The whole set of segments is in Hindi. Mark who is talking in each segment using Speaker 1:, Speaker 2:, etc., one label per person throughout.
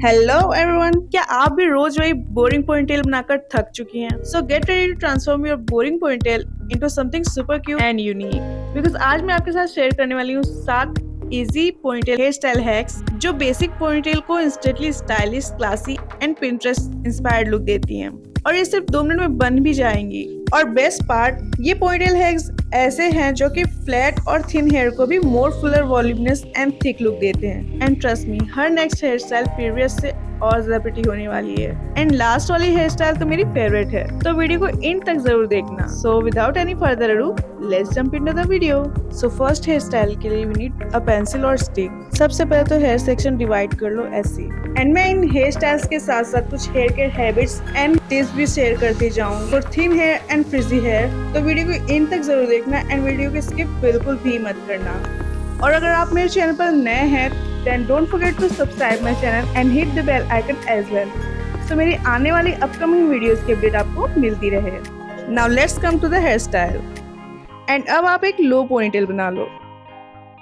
Speaker 1: हेलो एवरीवन, क्या आप भी रोज वही बोरिंग पोनीटेल बनाकर थक चुकी हैं? So get ready to transform your boring ponytail into something super cute and unique. Because आज मैं आपके साथ शेयर करने वाली हूँ 7 easy ponytail hair style hacks जो बेसिक पोनीटेल को instantly stylish, classy and Pinterest inspired look देती हैं। और ये सिर्फ 2 मिनट में बन भी जाएंगी। और बेस्ट पार्ट, ये पोनीटेल हैक्स ऐसे हैं जो कि फ्लैट और थिन हेयर को भी more fuller, voluminous and thick look देते हैं। एंड ट्रस्ट मी, हर नेक्स्ट हेयर स्टाइल प्रीवियस से और ज्यादा प्रिटी होने वाली है। एंड लास्ट वाली हेयर स्टाइल तो मेरी फेवरेट है, तो वीडियो को इन तक जरूर देखना। So without any further ado, let's jump into the video. So first hair style के लिए वी नीड अ पेंसिल और स्टिक। सबसे पहले तो हेयर सेक्शन डिवाइड कर लो ऐसे। एंड मैं इन हेयर स्टाइल्स के साथ साथ कुछ hair care habits and tips भी शेयर करती जाऊंगी for thin hair and frizzy hair, तो वीडियो को इन तक जरूर देखना एंड वीडियो को स्किप बिल्कुल भी मत करना। और अगर आप मेरे चैनल पर नए हैं, then don't forget to subscribe my channel and hit the bell icon as well, so मेरी आने वाली अपकमिंग वीडियोस की अपडेट आपको मिलती रहे। Now let's come to the hair style। And अब आप एक लो पोनीटेल बना लो।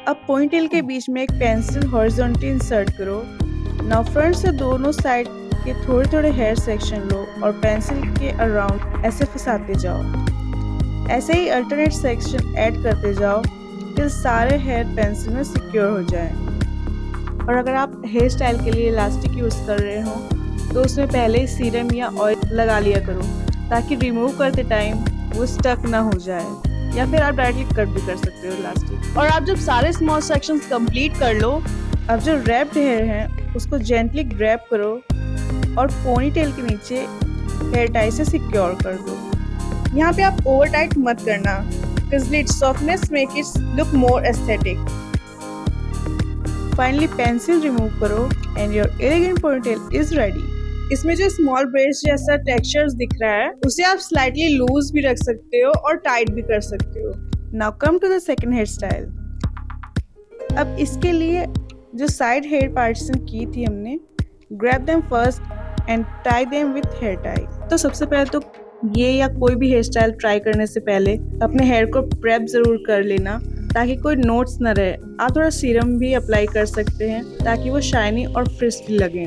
Speaker 1: अब पोनीटेल के बीच में एक पेंसिल हॉरिजॉन्टली इंसर्ट करो। नाउ फ्रंट से दोनों साइड के थोड़े थोड़े हेयर सेक्शन लो और पेंसिल के अराउंड ऐसे फंसाते जाओ। ऐसे ही अल्टरनेट सेक्शन ऐड करते जाओ टिल सारे हेयर पेंसिल में सिक्योर हो जाए। और अगर आप हेयर स्टाइल के लिए इलास्टिक यूज़ कर रहे हो तो उसमें पहले ही सीरम या ऑयल लगा लिया करो ताकि रिमूव करते टाइम वो स्टक ना हो जाए, या फिर आप डायरेक्टली कट भी कर सकते हो इलास्टिक। और आप जब सारे स्मॉल सेक्शंस कंप्लीट कर लो, अब जो रैप्ड हेयर है उसको जेंटली ग्रैब करो और पोनीटेल के नीचे हेयर टाई से सिक्योर कर दो। यहाँ पे आप ओवर टाइट मत करना, because its softness make it look more aesthetic। Finally pencil remove करो and your elegant ponytail is ready. इसमें जो स्मॉल ब्रेड्स जैसा टेक्सचर दिख रहा है उसे आप स्लाइटली लूज भी रख सकते हो और टाइट भी कर सकते हो। Now come to the second hair style. अब इसके लिए जो साइड हेयर पार्टीशन की थी हमने, grab them first and tie them with hair tie. तो सबसे पहले तो ये या कोई भी हेयर स्टाइल ट्राई करने से पहले अपने हेयर को प्रेप जरूर कर लेना ताकि कोई नोट्स न रहे। आप थोड़ा सीरम भी अप्लाई कर सकते हैं ताकि वो शाइनी और फ्रिस्की लगे।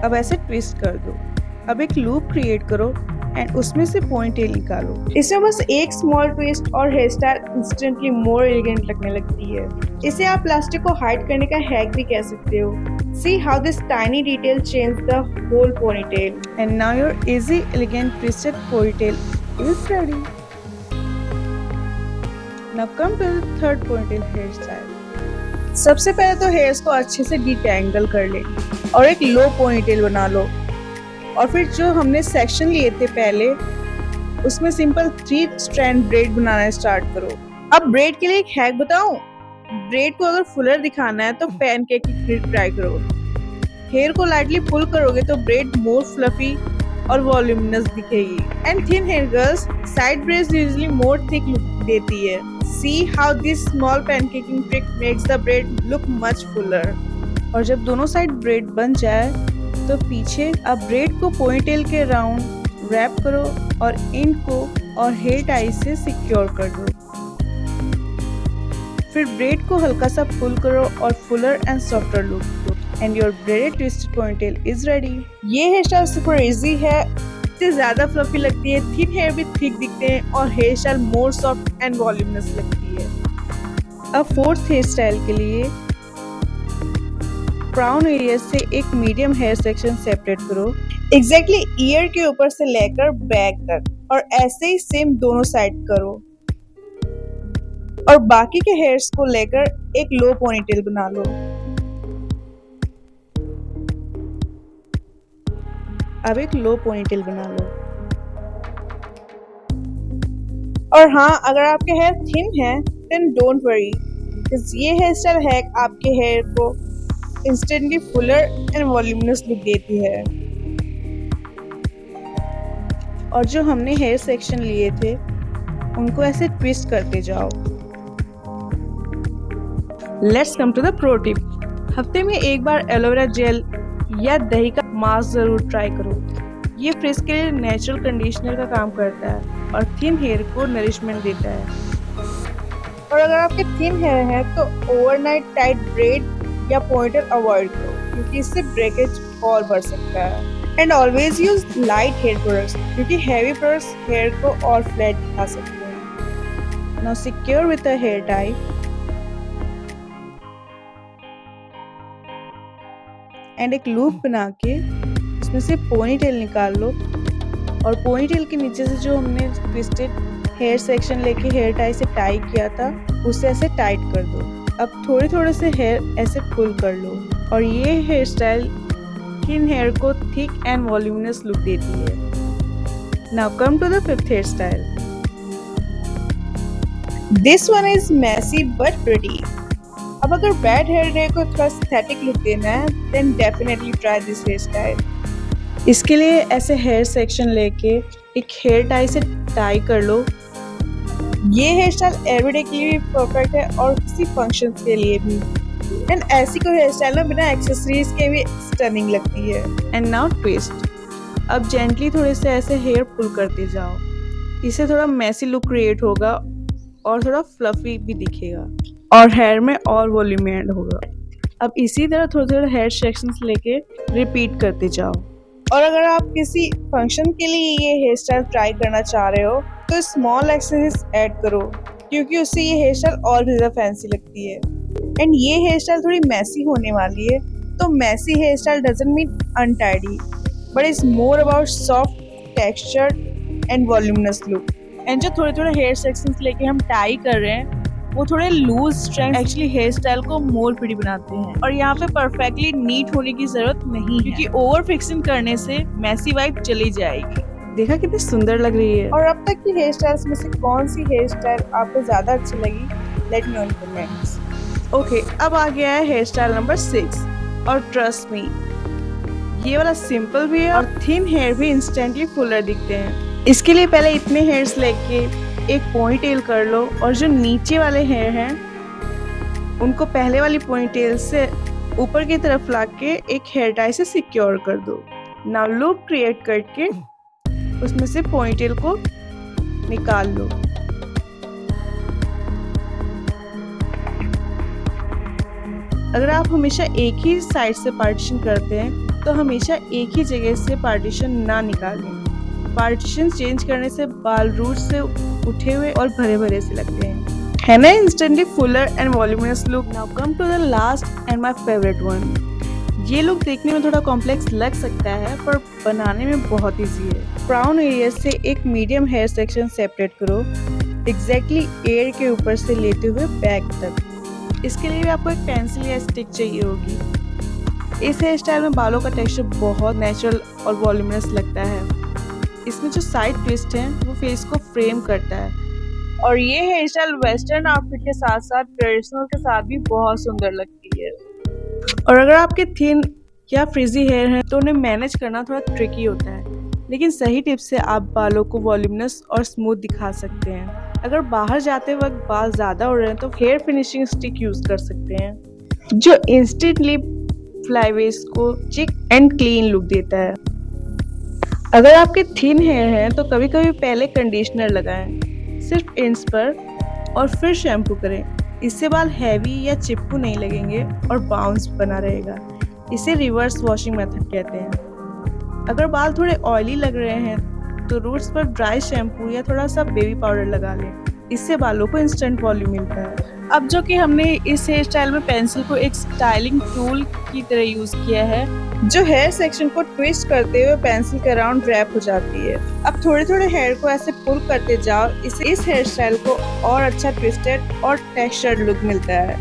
Speaker 1: अब ऐसे ट्विस्ट कर दो। अब एक लूप क्रिएट करो एंड उसमें से पोनीटेल निकालो। इसमें बस एक स्मॉल ट्विस्ट और hair style instantly more elegant लगने लगती है। इसे आप प्लास्टिक को हाइड करने का हैक भी कह सकते हो। See how this tiny detail changed the whole ponytail, and now your easy, elegant twisted ponytail is ready. Now come to the third ponytail hairstyle। सबसे पहले तो हेयर्स को अच्छे से डिटैंगल कर ले और एक लो पोनीटेल बना लो। और फिर जो हमने सेक्शन लिए थे पहले, उसमें सिंपल 3 स्ट्रैंड ब्रेड बनाना स्टार्ट करो। अब ब्रेड के लिए एक हैक बताऊं? ब्रेड को अगर फुलर दिखाना है तो पैनकेक की ग्रिड ट्राई करो। हेयर को लाइटली पुल करोगे तो ब्रेड मोर फ्लफी और वॉल्यूमिनस दिखेगी। And thin hair girls, side braids usually more thick look देती है। See how this small pancaking trick makes the braid look much fuller. और जब दोनों साइड ब्रेड बन जाए तो पीछे अब ब्रेड को पोनीटेल के राउंड रैप करो और इनको और हेयर टाई से सिक्योर कर दो। फिर ब्रेड को हल्का सा पुल करो और फुलर एंड सॉफ्टर लुक दो and your braided twisted ponytail is ready. ये हेयर स्टाइल सुपर इजी है, इससे ज्यादा फ्लफी लगती है, थिन हेयर भी थिक दिखते हैं और hair style more soft and voluminous लगती है। अब फोर्थ हेयर स्टाइल के लिए क्राउन एरिया से एक मीडियम हेयर सेक्शन सेपरेट करो, एग्जैक्टली ईयर के ऊपर से लेकर बैक तक, और ऐसे ही सेम दोनों साइड करो। और बाकी के हेयर्स को लेकर एक लो पोनीटेल बना लो। अब एक लो पोनीटेल बना लो। और हाँ, अगर आपके हेयर थिन है देन डोंट वरी, ये हेयर स्टाइल हैक आपके हेयर को instantly fuller and voluminous look देती है। और जो हमने हेयर सेक्शन लिए थे उनको ऐसे ट्विस्ट करते जाओ। Let's come to the pro tip. हफ्ते में एक बार एलोवेरा जेल या दही का मास्क जरूर ट्राई करो। ये फेस के लिए नेचुरल कंडीशनर का काम करता है और थिन हेयर को नरिशमेंट देता है। और अगर आपके थिन हेयर है तो ओवरनाइट टाइट ब्रेड या पॉइंटर अवॉइड करो क्योंकि इससे ब्रेकेज और बढ़ सकता है। And always use light hair products क्योंकि हैवी प्रोडक्ट्स हेयर को और फ्लैट दिखा सकते हैं। Now secure with a hair tie. And एक लूप बना के उसमें से पोनीटेल निकाल लो और पोनीटेल के नीचे से जो हमने ट्विस्टेड हेयर सेक्शन लेके हेयर टाई से टाई किया था उसे ऐसे टाइट कर दो। अब थोड़े थोड़े से हेयर ऐसे पुल कर लो और ये हेयर स्टाइल थिन हेयर को थिक एंड वॉल्यूमिनस लुक देती है। Now come to the fifth hair style. This one is messy but pretty. अब अगर बैड हेयर डे को थोड़ा एस्थेटिक लुक देना है then definitely try this hair style. इसके लिए ऐसे हेयर सेक्शन लेके एक हेयर टाई से टाई कर लो। ये हेयर स्टाइल एवरीडे के लिए भी परफेक्ट है और किसी फंक्शन के लिए भी। एंड ऐसी कोई हेयर स्टाइल ना बिना एक्सेसरीज के भी स्टनिंग लगती है। And now twist. अब जेंटली थोड़े से ऐसे हेयर पुल करते जाओ, इससे थोड़ा मैसी लुक क्रिएट होगा और थोड़ा फ्लफी भी दिखेगा और हेयर में और वॉल्यूम ऐड होगा। अब इसी तरह थोड़े थोड़े हेयर सेक्शंस लेके रिपीट करते जाओ। और अगर आप किसी फंक्शन के लिए ये हेयर स्टाइल ट्राई करना चाह रहे हो तो स्मॉल एक्सेसरीज ऐड करो क्योंकि उससे ये हेयर स्टाइल और भी ज़्यादा फैंसी लगती है। एंड ये हेयर स्टाइल थोड़ी मैसी होने वाली है, तो messy hair style doesn't mean untidy but is more about soft textured and voluminous look. And जो थोड़े थोड़े हेयर सेक्शंस लेके हम टाई कर रहे हैं वो थोड़े loose strands actually hair style को मोर प्रिटी बनाते हैं। और यहाँ पे परफेक्टली नीट होने की जरूरत नहीं है क्योंकि ओवर फिक्सिंग करने से मैसी वाइब चली जाएगी। देखा कितनी सुंदर लग रही है। और अब तक की हेयर स्टाइल्स में से कौन सी हेयर स्टाइल आपको ज्यादा अच्छी लगी? लेट मी नो इन कमेंट्स। ओके, अब आ गया है हेयर स्टाइल नंबर 6 और ट्रस्ट मी ये वाला सिंपल भी है और थिन हेयर भी इंस्टेंटली फुलर दिखते हैं। इसके लिए पहले इतने हेयर्स लेके एक पोनीटेल कर लो और जो नीचे वाले हेयर हैं उनको पहले वाली पोनीटेल से ऊपर की तरफ लाके एक हेयर टाई से सिक्योर कर दो। नाउ लूप क्रिएट करके उसमें से पोनीटेल को निकाल लो। अगर आप हमेशा एक ही साइड से पार्टीशन करते हैं तो हमेशा एक ही जगह से पार्टीशन ना निकालें। पार्टीशन चेंज करने से बाल रूट से उठे हुए और भरे भरे से लगते हैं, है ना? Instantly fuller and voluminous look. Now come to the last and my favourite one. ये लुक देखने में थोड़ा कॉम्प्लेक्स लग सकता है पर बनाने में बहुत इजी है। क्राउन एरिया से एक मीडियम हेयर सेक्शन सेपरेट करो एग्जैक्टली एयर के ऊपर से लेते हुए बैक तक। इसके लिए भी आपको एक पेंसिल या स्टिक चाहिए होगी। इस हेयर स्टाइल में बालों का टेक्सचर बहुत नेचुरल और वॉल्यूमिनस लगता है। इसमें जो साइड ट्विस्ट है वो फेस को फ्रेम करता है और ये हेयर स्टाइल वेस्टर्न आउटफिट के साथ साथ ट्रेडिशनल के साथ भी बहुत सुंदर लगती है। और अगर आपके थिन या फ्रिजी हेयर है तो उन्हें मैनेज करना थोड़ा ट्रिकी होता है, लेकिन सही टिप्स से आप बालों को वॉल्यूमिनस और स्मूथ दिखा सकते हैं। अगर बाहर जाते वक्त बाल ज़्यादा उड़ रहे हैं तो हेयर फिनिशिंग स्टिक यूज़ कर सकते हैं जो इंस्टेंटली फ्लाईवेज को चिक एंड क्लीन लुक देता है। अगर आपके थिन हेयर हैं तो कभी कभी पहले कंडीशनर लगाएं सिर्फ एंड्स पर और फिर शैम्पू करें। इससे बाल हैवी या चिपकू नहीं लगेंगे और बाउंस बना रहेगा। इसे रिवर्स वॉशिंग मेथड कहते हैं। अगर बाल थोड़े ऑयली लग रहे हैं तो रूट्स पर ड्राई शैम्पू या थोड़ा सा बेबी पाउडर लगा लें, इससे बालों को इंस्टेंट वॉल्यूम मिलता है। अब जो कि हमने इस हेयर स्टाइल में पेंसिल को एक स्टाइलिंग टूल की तरह यूज किया है जो हेयर सेक्शन को ट्विस्ट करते हुए पेंसिल के अराउंड रैप हो जाती है। अब थोड़े थोड़े हेयर को ऐसे पुल करते जाओ, इससे इस हेयर स्टाइल को और अच्छा ट्विस्टेड और टेक्सचर्ड लुक मिलता है।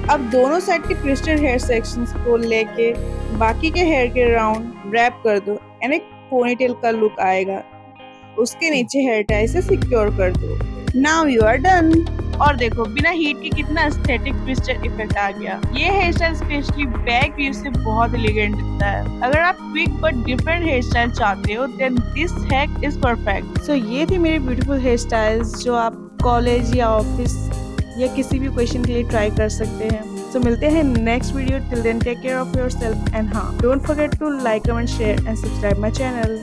Speaker 1: अब दोनों साइड के ट्विस्टेड हेयर सेक्शंस को लेके बाकी के हेयर के अराउंड रैप कर दो एंड एक पोनीटेल का लुक आएगा। उसके नीचे हेयर टाई से सिक्योर कर दो। Now you are done. और देखो बिना हीट के कितना एस्थेटिक ट्विस्टेड इफेक्ट आ गया। ये hair style specially back view से बहुत एलिगेंट दिखता है। अगर आप quick but different hair style चाहते हो then this hack is perfect. So ये थी मेरी ब्यूटीफुल हेयर स्टाइल्स जो आप कॉलेज या ऑफिस या किसी भी क्वेश्चन के लिए ट्राई कर सकते हैं। सो मिलते हैं next video. Till then take care of yourself and हाँ, don't forget to like, comment, share and subscribe my channel.